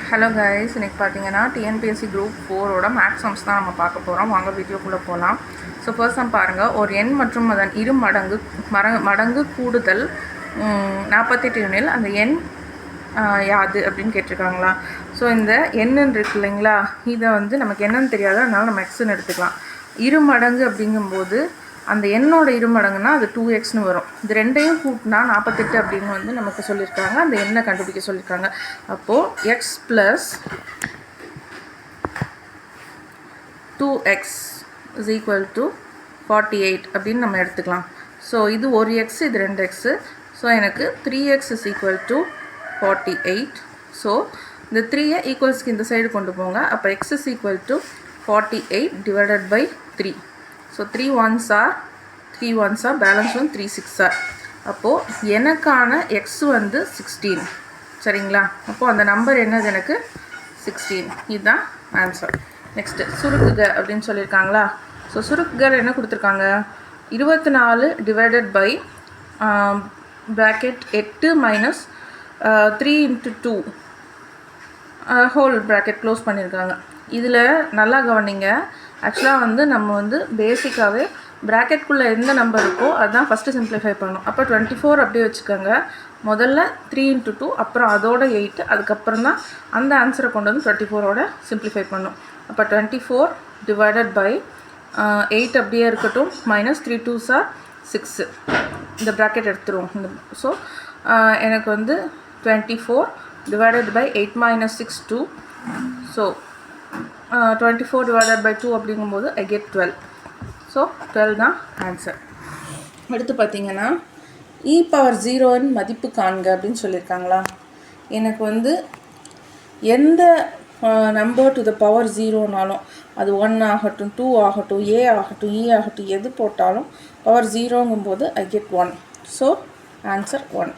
Hello guys, இன்றைக்கி பார்த்தீங்கன்னா TNPSC group 4ஓட maths sums தான் நம்ம பார்க்க போகிறோம். வாங்க வீடியோக்குள்ளே போகலாம். ஸோ ஃபர்ஸ்ட் சம் பாருங்கள். ஒரு எண் மற்றும் அதன் இரு மடங்கு கூடுதல் 48 யூனில் அந்த எண் யாது அப்படின்னு கேட்டிருக்காங்களா. ஸோ இந்த எண்ணுன்னு இருக்கு இல்லைங்களா, இதை வந்து நமக்கு என்னன்னு தெரியாது, அதனால நம்ம எக்ஸ்ன்னு எடுத்துக்கலாம். இரு மடங்கு அப்படிங்கும்போது அந்த எண்ணோட இரு மடங்குன்னா அது 2xன்னு வரும். இது ரெண்டையும் கூட்டினா 48 அப்படின்னு வந்து நமக்கு சொல்லியிருக்காங்க. அந்த எண்ணை கண்டுபிடிக்க சொல்லியிருக்காங்க. அப்போது x + 2x is equal to 48 அப்படின்னு நம்ம எடுத்துக்கலாம். ஸோ இது ஒரு எக்ஸ், இது 2x. ஸோ எனக்கு 3x is equal to 48. So இந்த 3 ஈக்குவல்ஸ்க்கு இந்த சைடு கொண்டு போங்க. அப்போ x is equal to 48 divided by 3. So 3 1s are 3 1s are, balance வந்து 3 6 are. அப்போது எனக்கான எக்ஸ் வந்து 16. சரிங்களா? அப்போது அந்த நம்பர் என்னது, எனக்கு 16. இதுதான் ஆன்சர். நெக்ஸ்ட்டு சுருக்குக அப்படின்னு சொல்லியிருக்காங்களா. ஸோ சுருக்குகள் என்ன கொடுத்துருக்காங்க, 24 divided by bracket 8 minus 3 × 2 whole bracket close பண்ணியிருக்காங்க. இதில் நல்லா கவனிங்க. ஆக்சுவலாக வந்து நம்ம வந்து பேசிக்காகவே ப்ராக்கெட்குள்ளே எந்த நம்பர் இருக்கோ அதுதான் ஃபஸ்ட்டு சிம்ப்ளிஃபை பண்ணணும். அப்போ 24 அப்படியே வச்சுக்கோங்க. முதல்ல 3 × 2, அப்புறம் அதோட 8, அதுக்கப்புறம் தான் அந்த ஆன்சரை கொண்டு வந்து 24ஓட சிம்ப்ளிஃபை பண்ணும். அப்போ 24 டிவைடட் பை 8 அப்படியே இருக்கட்டும், மைனஸ் 3 2s are 6. இந்த ப்ராக்கெட் எடுத்துருவோம். ஸோ எனக்கு வந்து 24 divided by 8 minus 6 2. So 24 divided by 2 அப்படிங்கும்போது I get 12. ஸோ 12 தான் ஆன்சர். அடுத்து பார்த்தீங்கன்னா e⁻0 மதிப்பு காண்க அப்படின்னு சொல்லியிருக்காங்களா. எனக்கு வந்து எந்த நம்பர் டு த பவர் 0னாலும் அது 1 ஆகட்டும், 2 ஆகட்டும், a ஆகட்டும், e ஆகட்டும், எது போட்டாலும் பவர் 0ங்கும்போது I get 1. So answer 1.